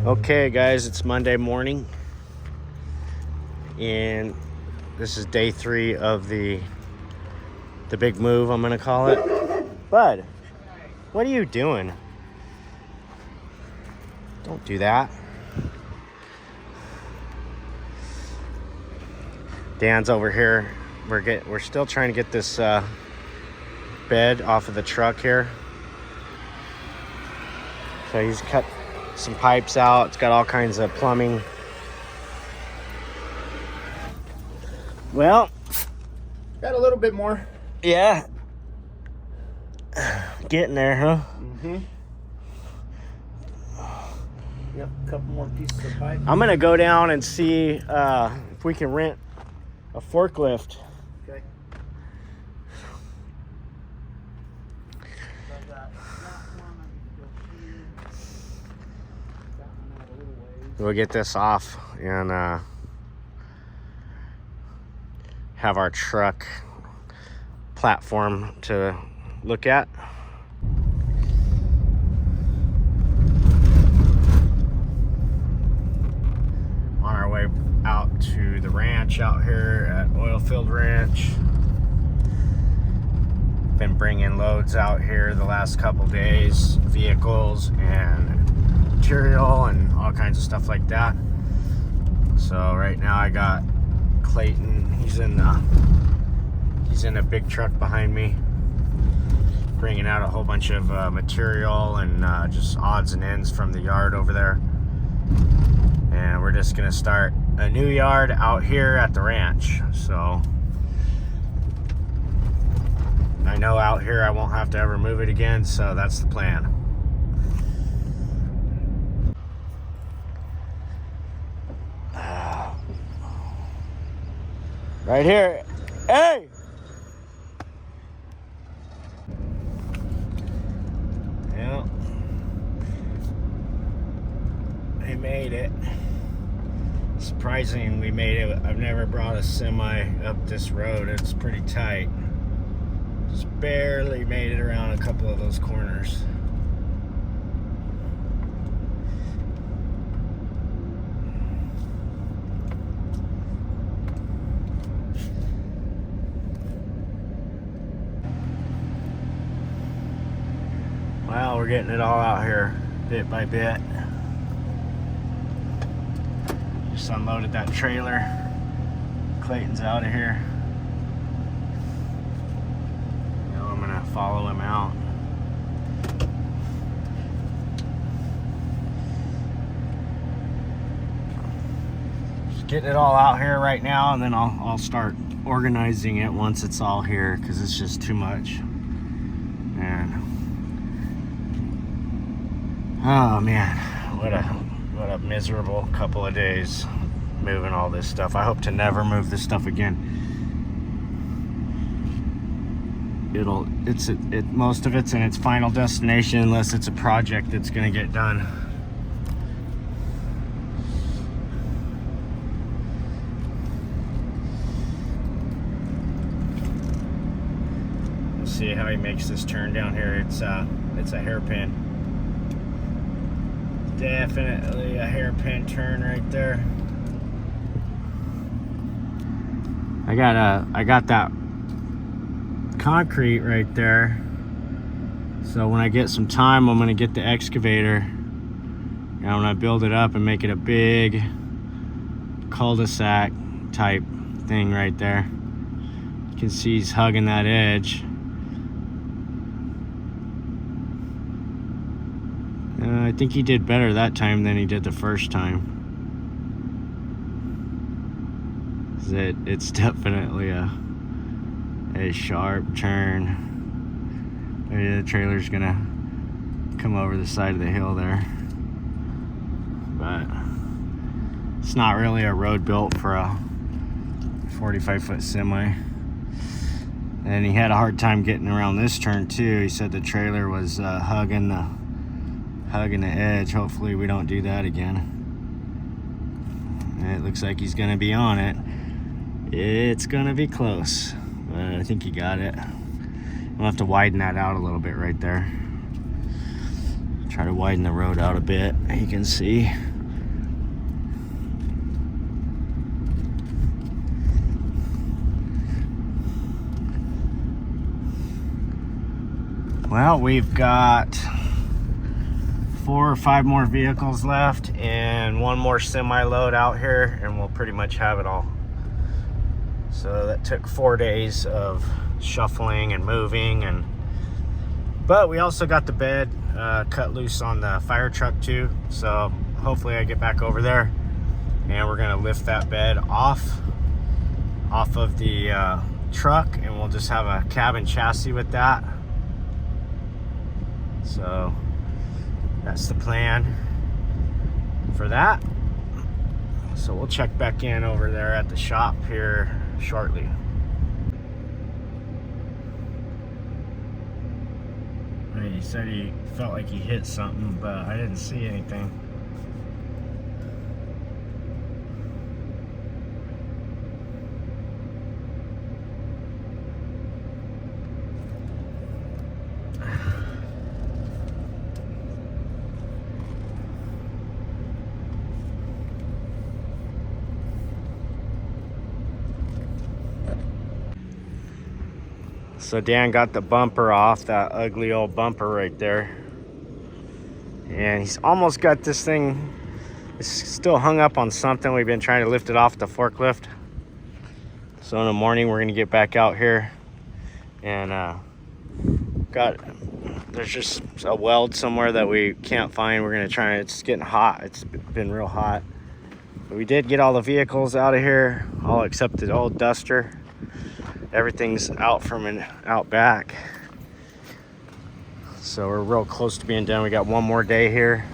Okay guys, it's Monday morning and this is day 3 of the big move, I'm gonna call it. Bud, what are you doing? Don't do that. Dan's over here. We're still trying to get this bed off of the truck here. So he's cut some pipes out. It's got all kinds of plumbing. Well, got a little bit more. Yeah. Getting there, huh? Mm-hmm. Yep, a couple more pieces of pipe. I'm gonna go down and see if we can rent a forklift. Okay. We'll get this off and have our truck platform to look at. On our way out to the ranch out here at Oilfield Ranch. Been bringing loads out here the last couple days, vehicles and material and all kinds of stuff like that. So right now I got Clayton. He's in a big truck behind me, bringing out a whole bunch of material and just odds and ends from the yard over there. And we're just gonna start a new yard out here at the ranch. So I know out here I won't have to ever move it again, so that's the plan. Right here. Hey! Yeah. We made it. Surprising we made it. I've never brought a semi up this road. It's pretty tight. Just barely made it around a couple of those corners. Well, we're getting it all out here bit by bit. Just unloaded that trailer. Clayton's out of here. Now I'm gonna follow him out. Just getting it all out here right now, and then I'll start organizing it once it's all here, because it's just too much. And oh man, what a miserable couple of days moving all this stuff. I hope to never move this stuff again. Most of it's in its final destination unless it's a project that's gonna get done. We'll see how he makes this turn down here. It's a hairpin. Definitely a hairpin turn right there. I got that concrete right there. So when I get some time, I'm gonna get the excavator and I'm gonna build it up and make it a big cul-de-sac type thing right there. You can see he's hugging that edge. I think he did better that time than he did the first time. It's definitely a sharp turn. Maybe the trailer's gonna come over the side of the hill there. But it's not really a road built for a 45-foot semi. And he had a hard time getting around this turn too. He said the trailer was hugging the edge. Hopefully we don't do that again. And it looks like he's gonna be on it. It's gonna be close, but I think he got it. We'll have to widen that out a little bit right there. Try Try to widen the road out a bit, you can see. Well, we've got 4 or 5 more vehicles left and 1 more semi load out here, and we'll pretty much have it all. So that took 4 days of shuffling and moving, but we also got the bed cut loose on the fire truck too. So hopefully I get back over there and we're gonna lift that bed off of the truck, and we'll just have a cabin chassis with that. So that's the plan for that. So we'll check back in over there at the shop here shortly. He said he felt like he hit something, but I didn't see anything. So Dan got the bumper off, that ugly old bumper right there. And he's almost got this thing, it's still hung up on something. We've been trying to lift it off the forklift. So in the morning we're gonna get back out here and there's just a weld somewhere that we can't find. We're gonna try, it's getting hot. It's been real hot. But we did get all the vehicles out of here, all except the old Duster. Everything's out from and out back. So we're real close to being done. We got 1 more day here.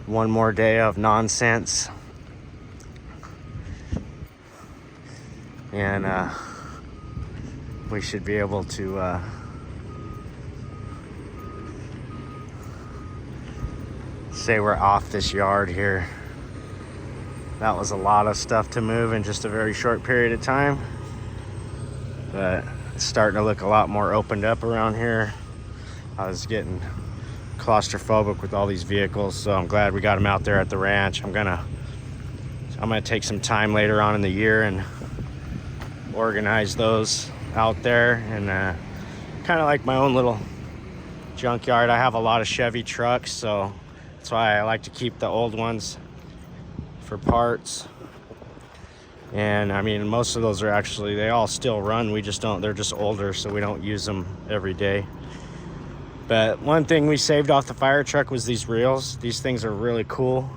1 more day of nonsense. And we should be able to say we're off this yard here. That was a lot of stuff to move in just a very short period of time. But it's starting to look a lot more opened up around here. I was getting claustrophobic with all these vehicles, so I'm glad we got them out there at the ranch. I'm gonna take some time later on in the year and organize those out there, and kind of like my own little junkyard. I have a lot of Chevy trucks, so that's why I like to keep the old ones for parts. And I mean, most of those are actually, they all still run. We just don't, they're just older, so we don't use them every day. But one thing we saved off the fire truck was these reels. These things are really cool,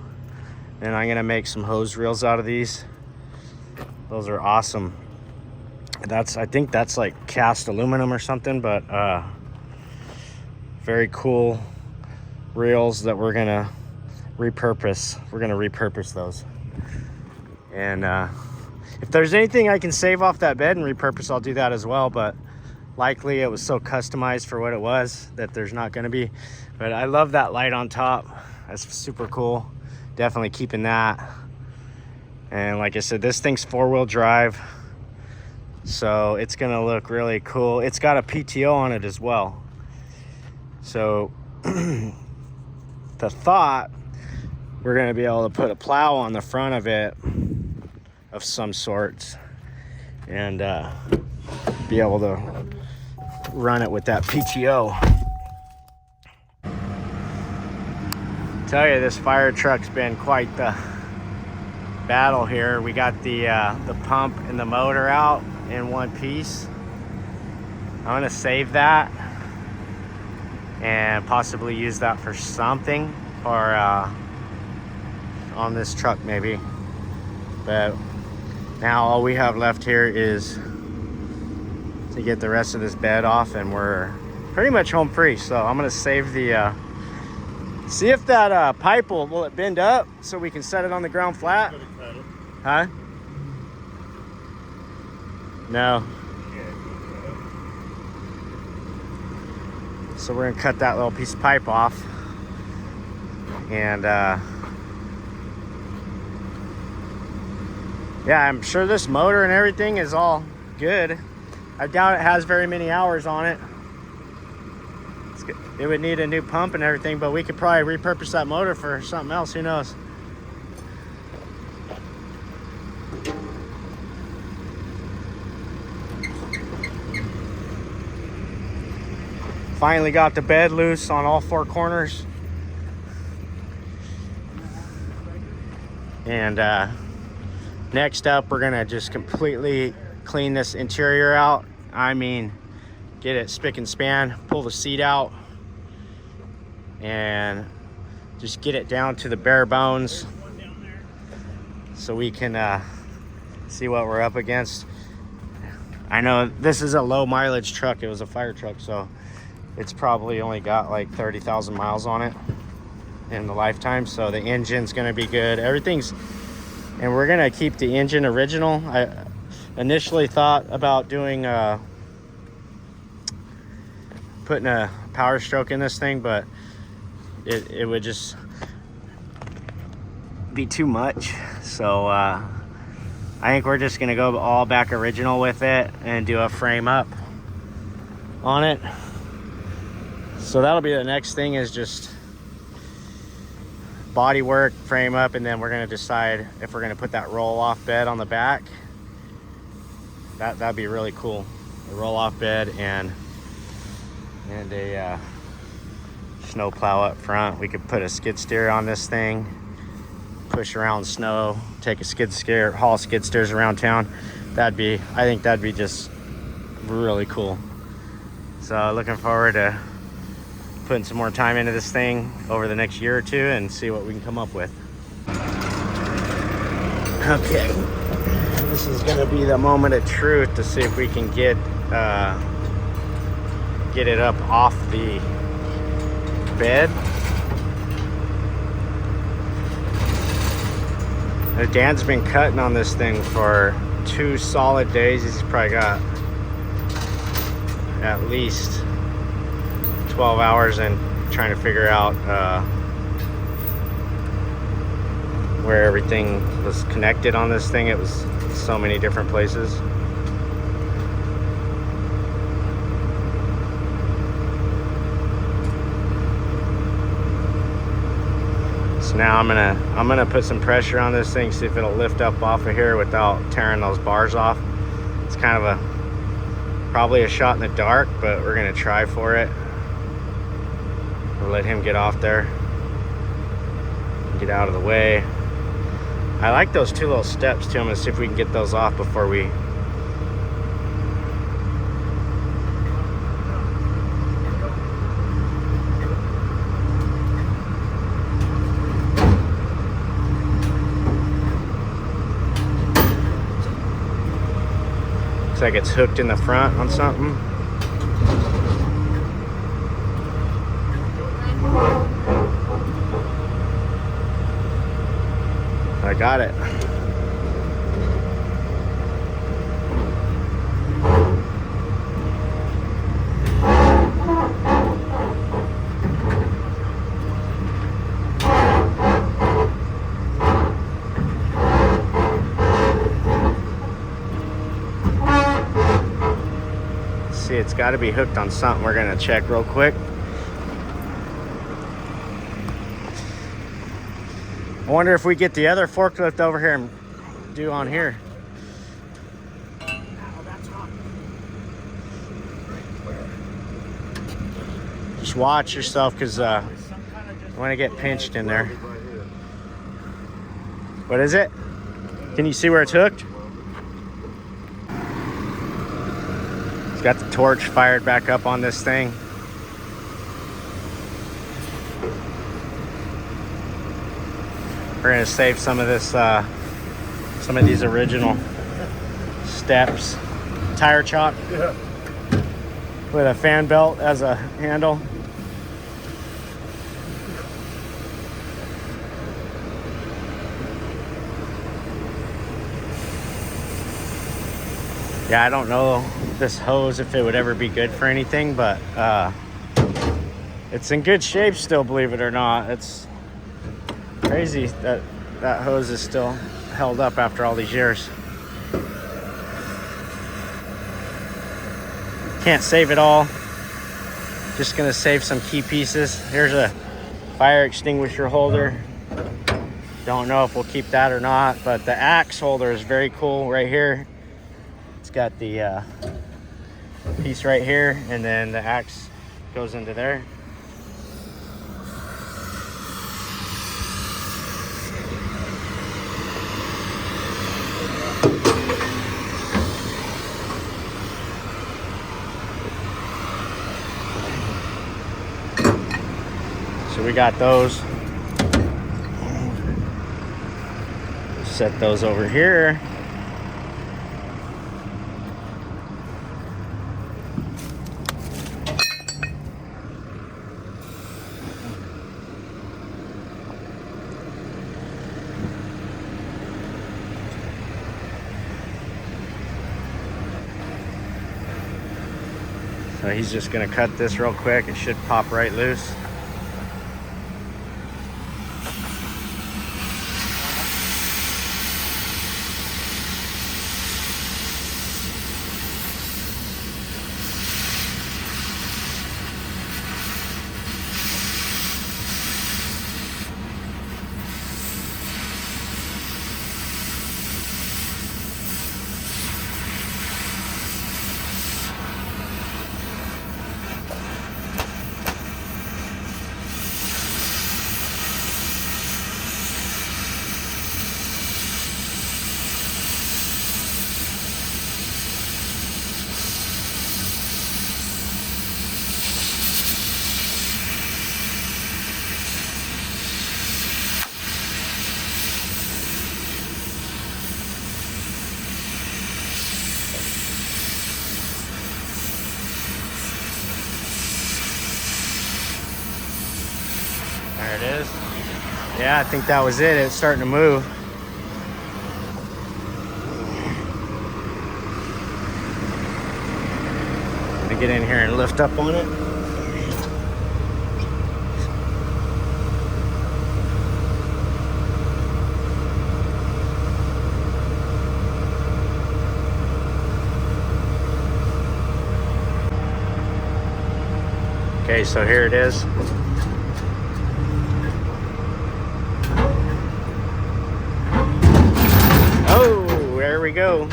and I'm gonna make some hose reels out of these. Those are awesome. I think that's like cast aluminum or something, but very cool reels that we're gonna repurpose. We're gonna repurpose those. And if there's anything I can save off that bed and repurpose, I'll do that as well. But likely it was so customized for what it was that there's not gonna be. But I love that light on top. That's super cool. Definitely keeping that. And like I said, this thing's 4-wheel drive, so it's gonna look really cool. It's got a PTO on it as well. So the thought, we're gonna be able to put a plow on the front of it of some sorts and be able to run it with that PTO. Tell you, this fire truck's been quite the battle here. We got the pump and the motor out in one piece. I'm gonna save that and possibly use that for something, or on this truck maybe. But now all we have left here is to get the rest of this bed off, and we're pretty much home free. So I'm gonna save the see if that pipe will it bend up so we can set it on the ground flat. Huh? No. So we're gonna cut that little piece of pipe off, and yeah, I'm sure this motor and everything is all good. I doubt it has very many hours on it, it would need a new pump and everything, but we could probably repurpose that motor for something else. Who knows? Finally got the bed loose on all 4 corners. And next up, we're gonna just completely clean this interior out. I mean, get it spick and span, pull the seat out, and just get it down to the bare bones so we can see what we're up against. I know this is a low mileage truck. It was a fire truck, so it's probably only got like 30,000 miles on it in the lifetime. So the engine's gonna be good. Everything's, and we're gonna keep the engine original. I initially thought about doing putting a Power Stroke in this thing, but it would just be too much. So I think we're just gonna go all back original with it and do a frame up on it. So that'll be the next thing, is just body work, frame up, and then we're gonna decide if we're gonna put that roll-off bed on the back. That'd be really cool. A roll-off bed and a snow plow up front. We could put a skid steer on this thing, push around snow, take a skid steer, haul skid steers around town. I think that'd be just really cool. So looking forward to putting some more time into this thing over the next year or two and see what we can come up with. Okay, this is gonna be the moment of truth to see if we can get it up off the bed. Dan's been cutting on this thing for 2 solid days. He's probably got at least 12 hours and trying to figure out where everything was connected on this thing. It was so many different places. So now I'm gonna put some pressure on this thing, see if it'll lift up off of here without tearing those bars off. It's kind of probably a shot in the dark, but we're gonna try for it. We'll let him get off there, get out of the way. I like those 2 little steps too. I'm gonna see if we can get those off before we looks like it's hooked in the front on something. I got it. See, it's got to be hooked on something. We're gonna check real quick. I wonder if we get the other forklift over here and do on here. Just watch yourself, because you want to get pinched in there. What is it? Can you see where it's hooked? It's got the torch fired back up on this thing. We're gonna save some of this, some of these original steps. Tire chock with a fan belt as a handle. Yeah, I don't know this hose if it would ever be good for anything, but it's in good shape still, believe it or not. It's crazy that that hose is still held up after all these years. Can't save it all, Just gonna save some key pieces. Here's a fire extinguisher holder. Don't know if we'll keep that or not, but the axe holder is very cool right here. It's got the piece right here, and then the axe goes into there. So we got those. Set those over here. So he's just gonna cut this real quick. It should pop right loose. There it is. Yeah, I think that was it. It's starting to move. I'm gonna get in here and lift up on it. Okay, so here it is. Oh, there we go.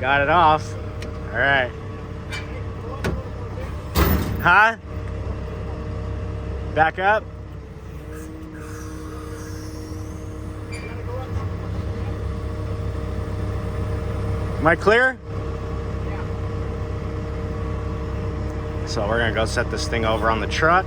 Got it off. All right. Huh? Back up. Am I clear? So we're gonna go set this thing over on the truck.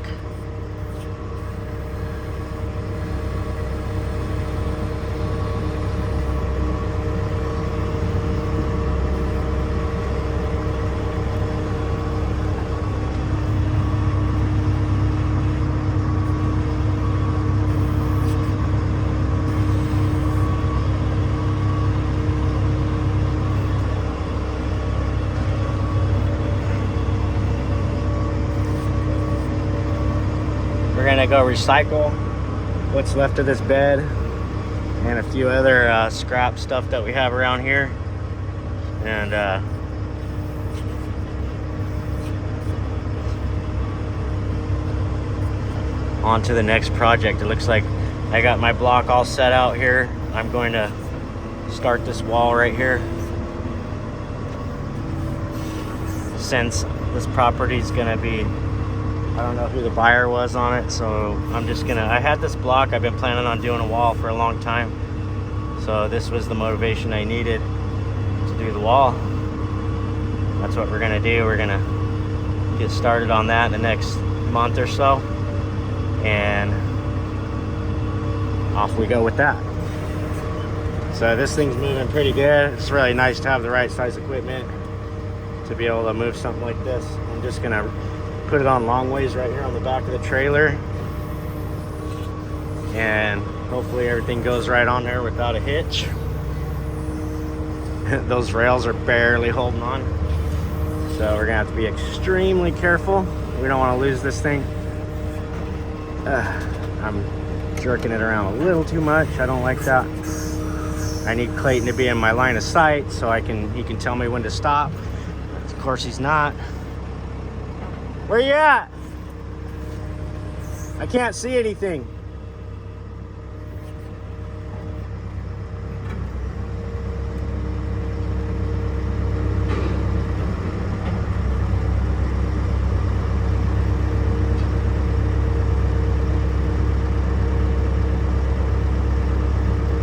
We're gonna go recycle what's left of this bed and a few other scrap stuff that we have around here, and on to the next project. It looks like I got my block all set out here. I'm going to start this wall right here. Since this property is gonna be, I don't know who the buyer was on it, so I'm just gonna, I had this block, I've been planning on doing a wall for a long time, so this was the motivation I needed to do the wall. That's what we're gonna do. We're gonna get started on that in the next month or so, and off we go with that. So this thing's moving pretty good. It's really nice to have the right size equipment to be able to move something like this. I'm just gonna put it on long ways right here on the back of the trailer, and hopefully everything goes right on there without a hitch. Those rails are barely holding on, so we're gonna have to be extremely careful. We don't want to lose this thing. I'm jerking it around a little too much. I don't like that. I need Clayton to be in my line of sight so he can tell me when to stop. Of course he's not. Where you at? I can't see anything.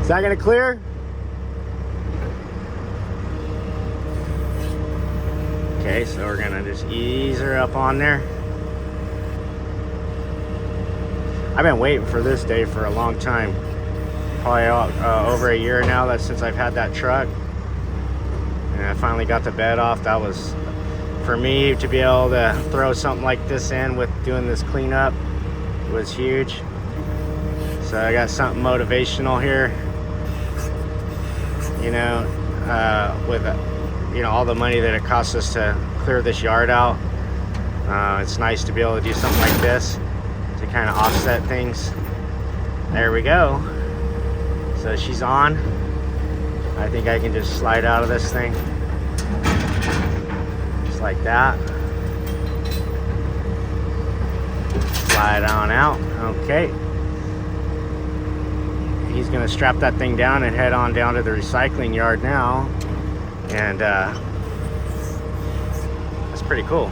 Is that gonna clear? Okay, so we're gonna just ease her up on there. I've been waiting for this day for a long time. Probably over a year now, that's since I've had that truck. And I finally got the bed off. That was, for me to be able to throw something like this in with doing this cleanup was huge. So I got something motivational here. You know, with you know, all the money that it costs us to clear this yard out, it's nice to be able to do something like this to kind of offset things. There we go. So she's on. I think I can just slide out of this thing just like that. Slide on out. Okay. He's gonna strap that thing down and head on down to the recycling yard now. And that's pretty cool.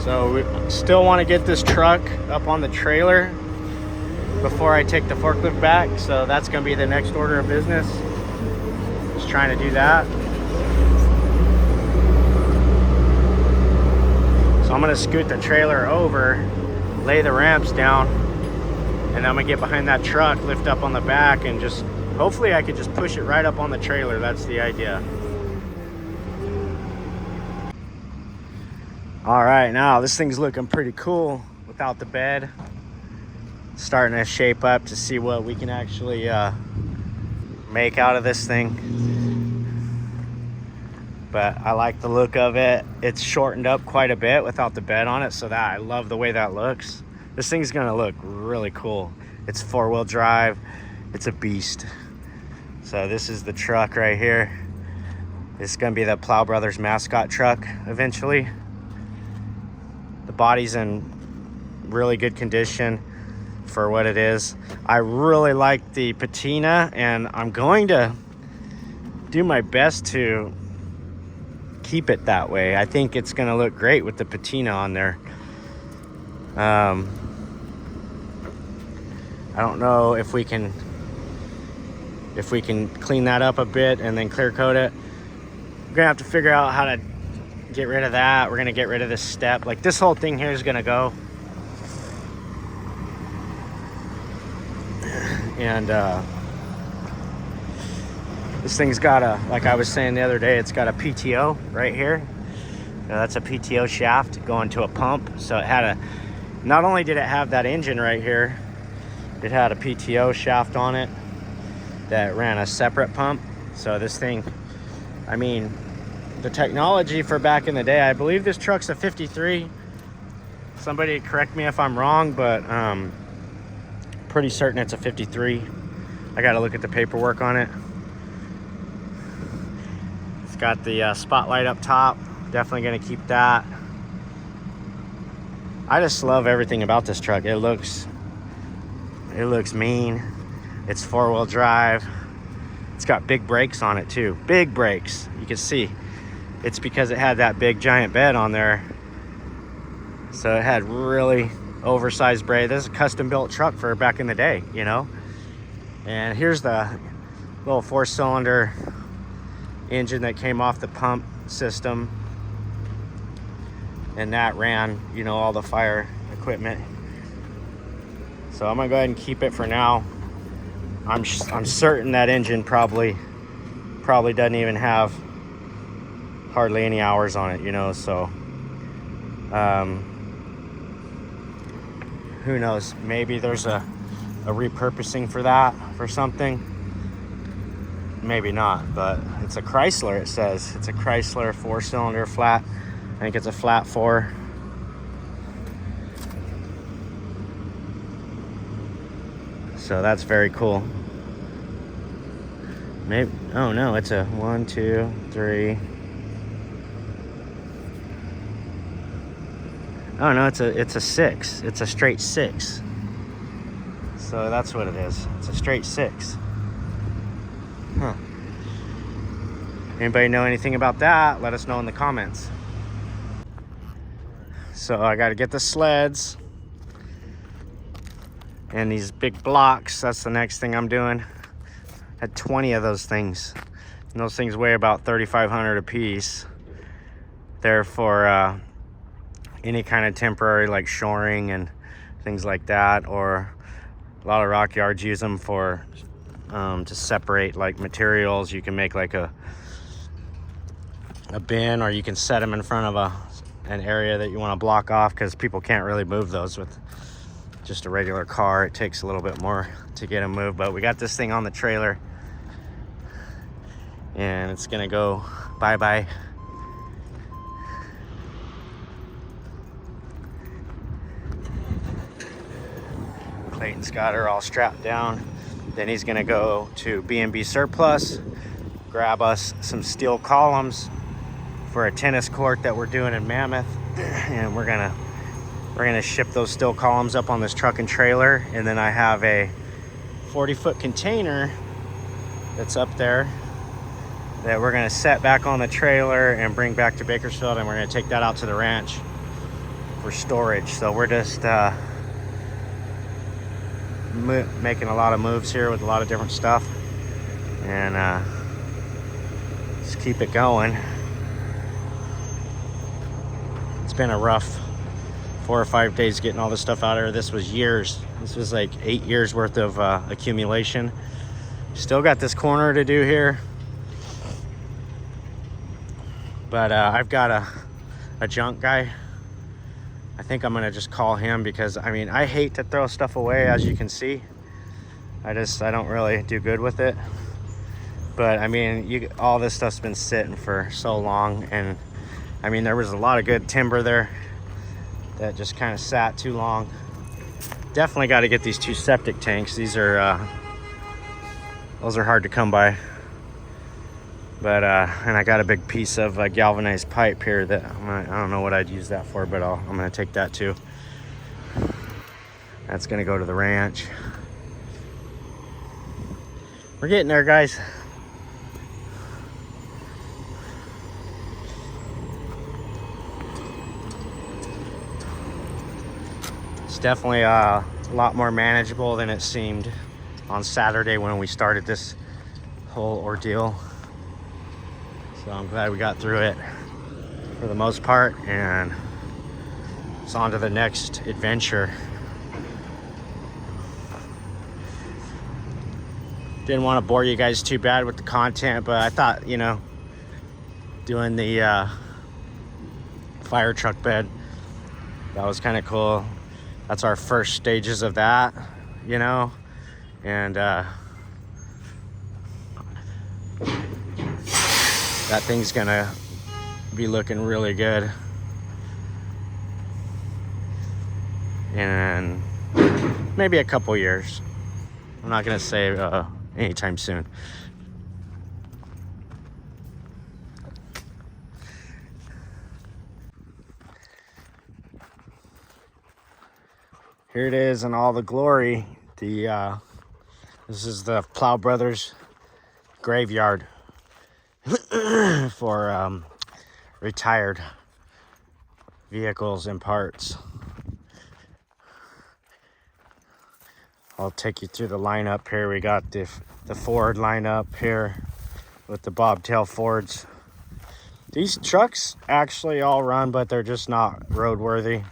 So we still want to get this truck up on the trailer before I take the forklift back. So that's going to be the next order of business. Just trying to do that. So I'm going to scoot the trailer over, lay the ramps down, and I'm going to get behind that truck, lift up on the back, and just hopefully I could just push it right up on the trailer. That's the idea. All right, now this thing's looking pretty cool without the bed. Starting to shape up to see what we can actually make out of this thing. But I like the look of it. It's shortened up quite a bit without the bed on it, so that I love the way that looks. This thing's gonna look really cool. It's 4-wheel drive. It's a beast. So this is the truck right here. It's gonna be the Plow Brothers mascot truck eventually. The body's in really good condition for what it is. I really like the patina, and I'm going to do my best to keep it that way. I think it's going to look great with the patina on there. I don't know if we can clean that up a bit and then clear coat it. We're gonna have to figure out how to get rid of that. We're gonna get rid of this step. Like, this whole thing here is gonna go. And this thing's got a, like I was saying the other day, it's got a PTO right here. That's a PTO shaft going to a pump. So it had a, not only did it have that engine right here, it had a PTO shaft on it that ran a separate pump. So this thing, I mean, the technology for back in the day, I believe this truck's a 53. Somebody correct me if I'm wrong, but pretty certain it's a 53. I gotta look at the paperwork on it. It's got the spotlight up top. Definitely gonna keep that. I just love everything about this truck. It looks mean. It's 4-wheel drive. It's got big brakes on it too. Big brakes. You can see. It's because it had that big giant bed on there. So it had really oversized brakes. This is a custom built truck for back in the day, you know. And here's the little 4-cylinder engine that came off the pump system. And that ran, you know, all the fire equipment. So I'm gonna go ahead and keep it for now. I'm certain that engine probably doesn't even have hardly any hours on it, you know, so who knows, maybe there's a repurposing for that, for something. Maybe not, but it's a Chrysler. It says it's a Chrysler 4-cylinder flat. I think it's a flat 4. So that's very cool. Maybe, oh no, it's a 1, 2, 3. Oh no, it's a 6. It's a straight 6. So that's what it is. It's a straight 6. Huh. Anybody know anything about that? Let us know in the comments. So I got to get the sleds and these big blocks. That's the next thing I'm doing. I had 20 of those things. And those things weigh about 3,500 a piece. They're for any kind of temporary, like shoring and things like that. Or a lot of rock yards use them for to separate like materials. You can make like a bin, or you can set them in front of an area that you want to block off, because people can't really move those with just a regular car. It takes a little bit more to get them moved, but we got this thing on the trailer and it's gonna go bye-bye. Clayton's got her all strapped down. Then he's gonna go to B&B Surplus, grab us some steel columns for a tennis court that we're doing in Mammoth, and we're gonna ship those steel columns up on this truck and trailer. And then I have a 40-foot container that's up there that we're gonna set back on the trailer and bring back to Bakersfield, and we're gonna take that out to the ranch for storage. So we're just making a lot of moves here with a lot of different stuff, and just keep it going. It's been a rough 4 or 5 days getting all this stuff out of here. This was years. This was like 8 years worth of accumulation. Still got this corner to do here, but I've got a junk guy. I think I'm gonna just call him, because I mean, I hate to throw stuff away, as you can see. I don't really do good with it. But I mean, all this stuff's been sitting for so long, and I mean, there was a lot of good timber there that just kind of sat too long. Definitely got to get these 2 septic tanks. These are those are hard to come by. But and I got a big piece of galvanized pipe here that I don't know what I'd use that for, but I'm gonna take that too. That's gonna go to the ranch. We're getting there, guys. It's definitely a lot more manageable than it seemed on Saturday when we started this whole ordeal. So I'm glad we got through it for the most part, and it's on to the next adventure. Didn't want to bore you guys too bad with the content, but I thought, you know, doing the fire truck bed, that was kind of cool. That's our first stages of that, you know, and that thing's gonna be looking really good. And maybe a couple years. I'm not gonna say anytime soon. Here it is in all the glory. This is the Plow Brothers graveyard for retired vehicles and parts. I'll take you through the lineup here. We got the Ford lineup here with the bobtail Fords. These trucks actually all run, but they're just not roadworthy.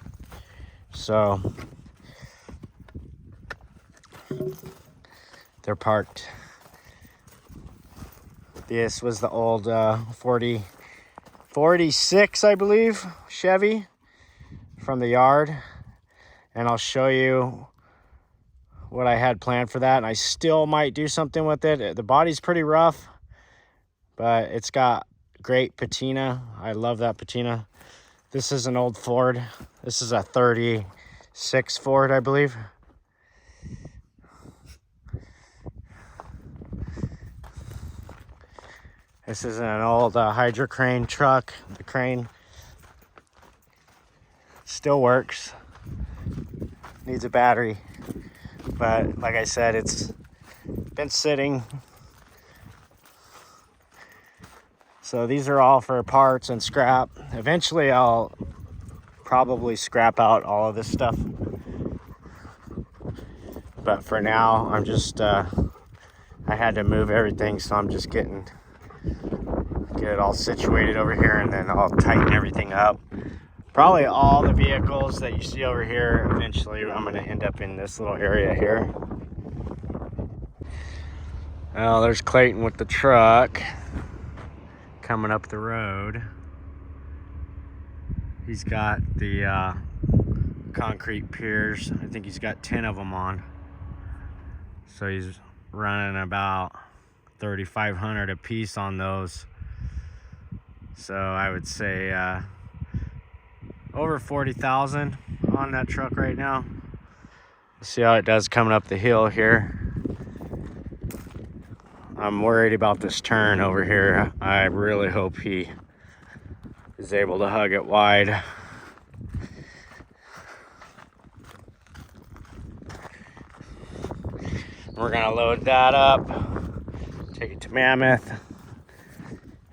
So they're parked. This was the old 40 '46, I believe, Chevy from the yard. And I'll show you what I had planned for that. And I still might do something with it. The body's pretty rough, but it's got great patina. I love that patina. This is an old Ford. This is a 36 Ford, I believe. This is an old Hydro Crane truck. The crane still works. Needs a battery. But like I said, it's been sitting. So these are all for parts and scrap. Eventually I'll probably scrap out all of this stuff. But for now, I'm just, I had to move everything, so I'm just get it all situated over here, and then I'll tighten everything up. Probably all the vehicles that you see over here, eventually I'm gonna end up in this little area here. Oh, there's Clayton with the truck coming up the road. He's got the concrete piers. I think he's got 10 of them on. So he's running about 3,500 a piece on those. So I would say over 40,000 on that truck right now. See how it does coming up the hill here. I'm worried about this turn over here. I really hope he is able to hug it wide. We're gonna load that up, take it to Mammoth,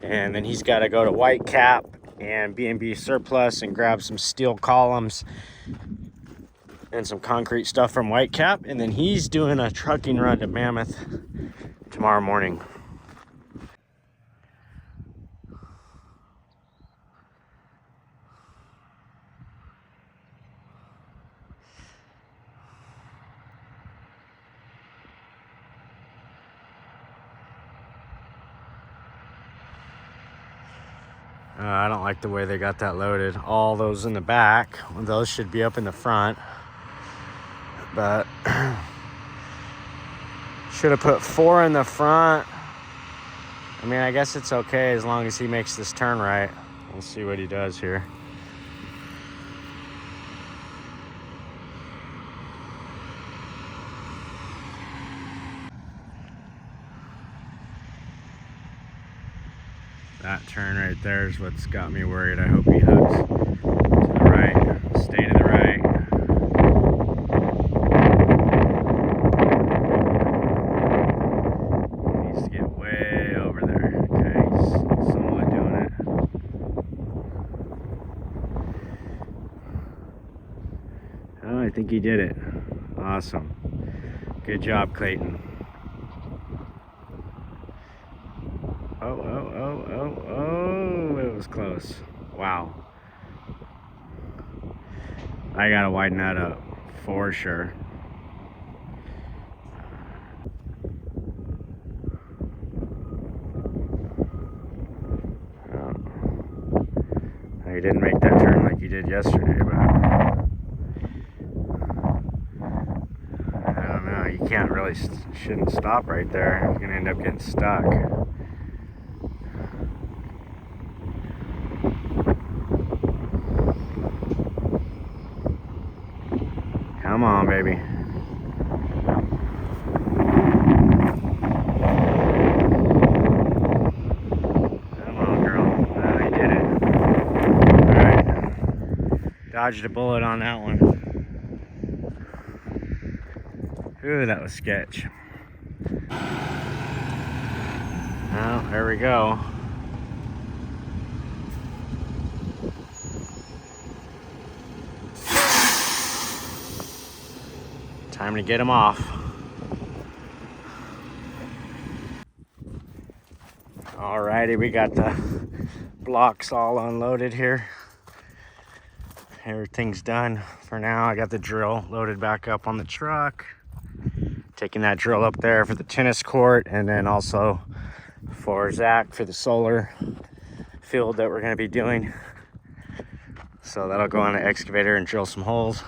and then he's got to go to Whitecap and B&B Surplus and grab some steel columns and some concrete stuff from Whitecap, and then he's doing a trucking run to Mammoth tomorrow morning. I don't like the way they got that loaded. All those in the back, those should be up in the front. But should have put 4 in the front. I mean, I guess it's okay as long as he makes this turn right. We'll see what he does here. That turn right there is what's got me worried. I hope he hugs to the right. Stay to the right. He needs to get way over there. Okay, he's somewhat doing it. Oh, I think he did it. Awesome. Good job, Clayton. Oh, it was close. Wow. I gotta widen that up for sure. Oh. He didn't make that turn like he did yesterday, but I don't know. You can't really, shouldn't stop right there. You're gonna end up getting stuck. Come on, baby. Come on, girl. Oh, you did it. Alright. Dodged a bullet on that one. Ooh, that was sketch. Well, there we go. Time to get him off. Alrighty, we got the blocks all unloaded here. Everything's done for now. I got the drill loaded back up on the truck. Taking that drill up there for the tennis court, and then also for Zach for the solar field that we're going to be doing. So that'll go on an excavator and drill some holes.